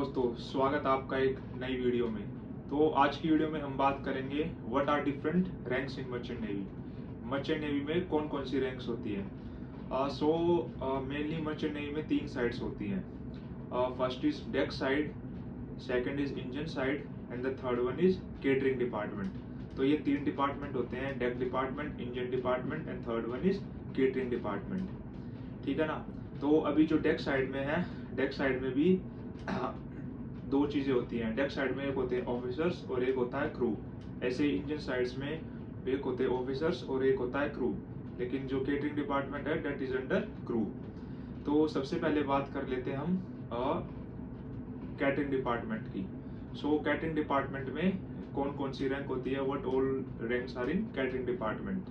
दोस्तों, स्वागत है आपका एक नई वीडियो में। तो आज की वीडियो में हम बात करेंगे what are different ranks in merchant navy. Merchant navy में कौन कौन सी रैंक्स होती हैं। मेनली मर्चेंट नेवी में 3 साइड्स होती हैं। First is deck side, second is engine side and the third one is catering department. तो ये 3 डिपार्टमेंट होते हैं, deck department, engine department and third one is catering department. ठीक है ना। तो अभी जो डेक साइड में है, डेक साइड में भी दो चीजें होती हैं। डेक साइड में एक होते हैं ऑफिसर्स और एक होता है क्रू। ऐसे ही इंजन साइड्स में एक होते हैं ऑफिसर्स और एक होता है क्रू, लेकिन जो केटरिंग डिपार्टमेंट है डेट इज अंडर क्रू। तो सबसे पहले बात कर लेते हैं हम कैटरिंग डिपार्टमेंट की। कैटरिंग डिपार्टमेंट में कौन कौन सी रैंक होती है, what all ranks are in catering department.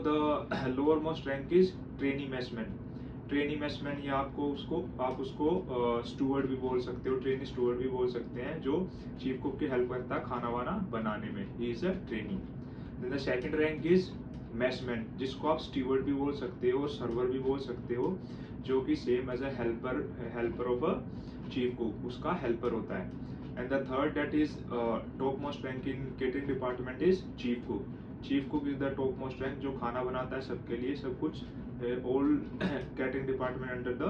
The lower most rank is trainee messman. Trainee messman या आप उसको स्टूवर्ड भी बोल सकते हो, ट्रेनी स्टूवर्ड भी बोल सकते हैं, जो चीफ कुक की हेल्प करता है खाना वाना बनाने में। He is a trainee. Then the second rank is messman, जिसको आप स्टूवर्ड भी बोल सकते हो और सर्वर भी बोल सकते हो, जो कि same as a helper of a chief cook, उसका हेल्पर होता है। And the third that is top most rank in catering department is chief cook. Chief cook is the top most rank, जो खाना बनाता है सबके लिए सब कुछ, all catering department under the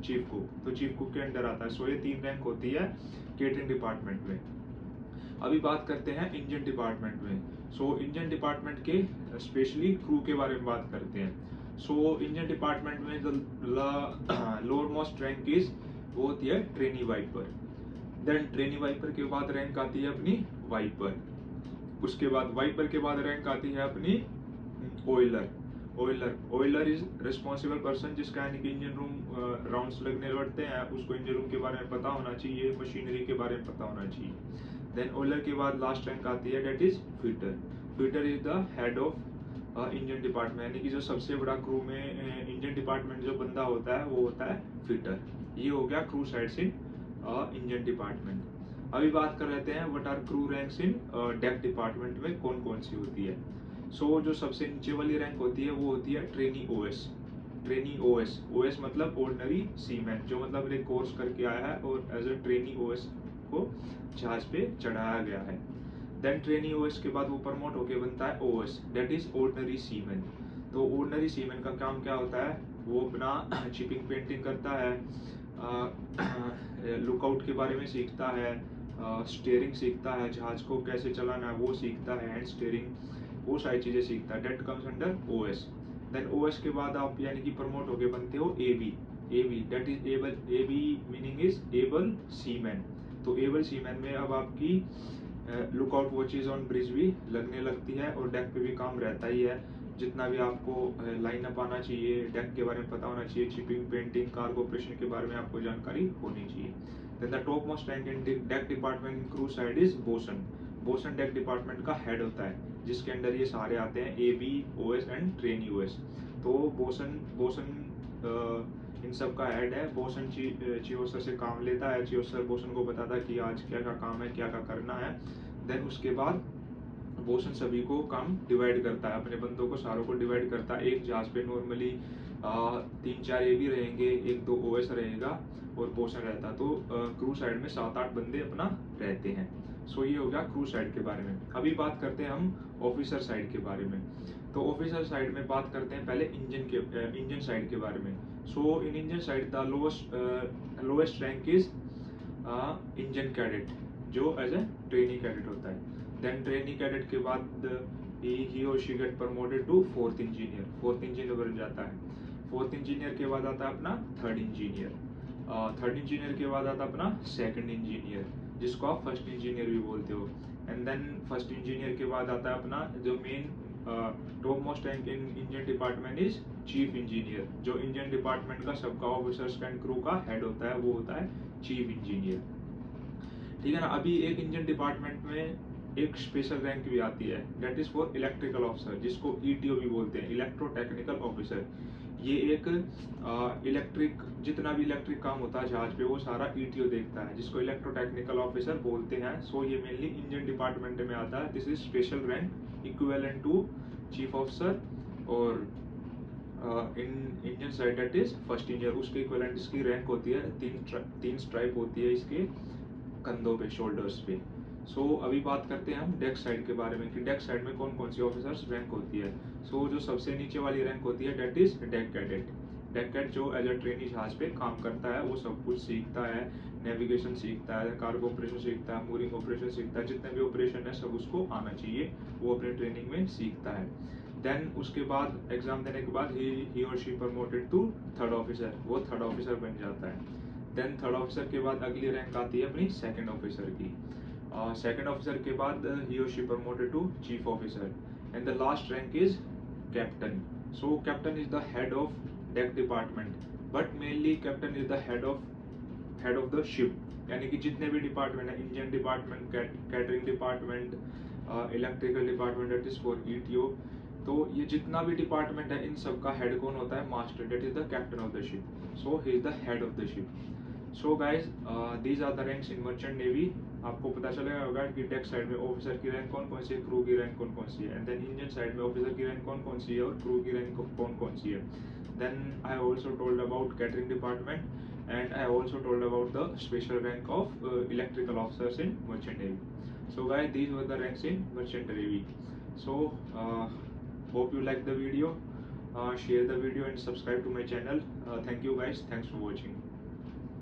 chief cook. तो चीफ कुक के अंडर आता है। ये 3 रैंक होती है केटरिंग डिपार्टमेंट में। अभी बात करते हैं इंजन डिपार्टमेंट में। इंजन डिपार्टमेंट के स्पेशली क्रू के बारे में बात करते हैं। इंजन डिपार्टमेंट में the lower most rank is वो होती है trainee wiper. Then trainee wiper के बाद रैंक आती है अपनी वाइपर। उसके बाद वाइपर के बाद रैंक आती है अपनी Euler. Euler is responsible person, जिसका यानी कि इंजन रूम राउंड्स लगने लड़ते हैं, उसको इंजन रूम के बारे में पता होना चाहिए, मशीनरी के बारे में पता होना चाहिए। देन ऑयलर के बाद लास्ट रैंक आती है that is fitter. Fitter is the head of engine department, यानी कि जो सबसे बड़ा क्रू में इंजन डिपार्टमेंट जो बंदा होता है वो होता है फिटर। ये हो गया crew sides in engine department. अभी बात कर लेते हैं what are crew ranks in deck department में कौन कौन सी होती है। जो सबसे नीचे वाली रैंक होती है वो होती है trainee OS. Trainee OS, OS मतलब ऑर्डिनरी सीमैन, जो मतलब एक कोर्स करके आया है और एज अ ट्रेनी ओएस को जहाज पे चढ़ाया गया है। देन ट्रेनी ओएस के बाद वो प्रमोट होके बनता है OS, that is ordinary seaman. तो ऑर्डिनरी सीमैन का काम क्या होता है, वो अपना शिपिंग पेंटिंग करता है, लुकआउट के बारे में सीखता है, स्टीयरिंग सीखता है, जहाज को कैसे चलाना है वो सीखता है, हैंड स्टीयरिंग, वो सारी चीजें सीखता है। That comes under OS. Then OS के बाद आप यानी कि प्रमोट होके बनते हो AB. AB that is able, AB meaning is able seaman. तो एबल सीमैन में अब आपकी लुकआउट वॉचेज ऑन ब्रिज भी लगने लगती है और डेक पे भी काम रहता ही है। जितना भी आपको लाइन अप आना चाहिए, डेक के बारे में पता होना चाहिए, शिपिंग पेंटिंग कार्गो ऑपरेशन के बारे में आपको जानकारी होनी चाहिए। Then the top most rank in deck department in crew side is bosun. Bosun deck department का हेड होता है, जिसके अंडर ये सारे आते हैं, A B OS and trainee OS. तो बोसन इन सब का हेड है। बोसन चीफ ऑफिसर से काम लेता है, चीफ ऑफिसर बोसन को बताता है कि आज क्या क्या काम है, क्या क्या करना है। देन उसके बाद बोसन सभी को काम डिवाइड करता है, अपने बंदों को सारों को डिवाइड करता है। एक जहाज पे नॉर्मली 3-4 ए बी रहेंगे, 1-2 ओएस रहेगा और बोसन रहता। तो क्रू साइड में 7-8 बंदे अपना रहते हैं। ये हो गया क्रू साइड के बारे में। अभी बात करते हैं हम ऑफिसर साइड के बारे में। तो ऑफिसर साइड में बात करते हैं पहले इंजन साइड के बारे में। In engine side the lowest rank is engine cadet, जो एज ए ट्रेनी कैडेट होता है। देन ट्रेनी कैडेट के बाद ही और she get promoted to fourth engineer. Fourth engineer बन जाता है। फोर्थ इंजीनियर के बाद आता है अपना थर्ड इंजीनियर। थर्ड इंजीनियर के बाद आता है अपना सेकंड इंजीनियर, जिसको आप फर्स्ट इंजीनियर भी बोलते हो। एंड देन फर्स्ट इंजीनियर के बाद आता है अपना जो main top most rank in engine department is chief engineer, जो इंजन डिपार्टमेंट का सबका ऑफिसर्स एंड क्रू का हेड होता है, वो होता है चीफ इंजीनियर। ठीक है ना। अभी एक इंजन डिपार्टमेंट में एक स्पेशल रैंक भी आती है, that is for electrical officer, जिसको ईटीओ भी बोलते हैं, इलेक्ट्रो टेक्निकल ऑफिसर। ये एक इलेक्ट्रिक, जितना भी इलेक्ट्रिक काम होता है जहाज पे वो सारा ईटीओ देखता है, जिसको इलेक्ट्रो टेक्निकल ऑफिसर बोलते हैं। ये मेनली इंजन डिपार्टमेंट में आता है। This is special rank equivalent to chief officer और in engine side that is first engine, उसके इक्विवेलेंट इसकी रैंक होती है, तीन स्ट्राइप होती है इसके कंधों पे, शोल्डर्स पे। सो अभी बात करते हैं हम डेक साइड के बारे में कि डेक साइड में कौन कौन सी ऑफिसर्स रैंक होती है। सो जो सबसे नीचे वाली रैंक होती है that is deck cadet. Deck cadet जो एज अ ट्रेनी जहाज पे काम करता है, वो सब कुछ सीखता है, नेविगेशन सीखता है, कार्गो ऑपरेशन सीखता है, मूरिंग ऑपरेशन सीखता है, जितने भी ऑपरेशन है सब उसको आना चाहिए, वो अपने ट्रेनिंग में सीखता है। देन उसके बाद एग्जाम देने के बाद ही और she promoted to third officer, वो थर्ड ऑफिसर बन जाता है। देन थर्ड ऑफिसर के बाद अगली रैंक आती है अपनी सेकंड ऑफिसर की। सेकंड ऑफिसर के बाद ही और she promoted to chief officer, and the last rank is captain. So captain is the head of deck department, but mainly captain is the head of the ship, यानी कि जितने भी department है, engine department, catering department, electrical department that is for ETO, तो ये जितना भी department है इन सब का हेड कौन होता है, master, that is the captain of the ship. So he is the head of the ship. So guys these are the ranks in merchant navy. आपको पता चलेगा होगा कि डेक साइड में ऑफिसर की रैंक कौन कौन सी है, क्रू की रैंक कौन कौन सी है, एंड देन इंजन साइड में ऑफिसर की रैंक कौन कौन सी है और क्रू की रैंक कौन कौन सी है। Then I also told about catering department and I also told about the special rank of electrical officers in merchant navy. So guys these were the ranks in merchant navy. So hope you like the video. Share the video and subscribe to my channel. Thank you guys, thanks for watching.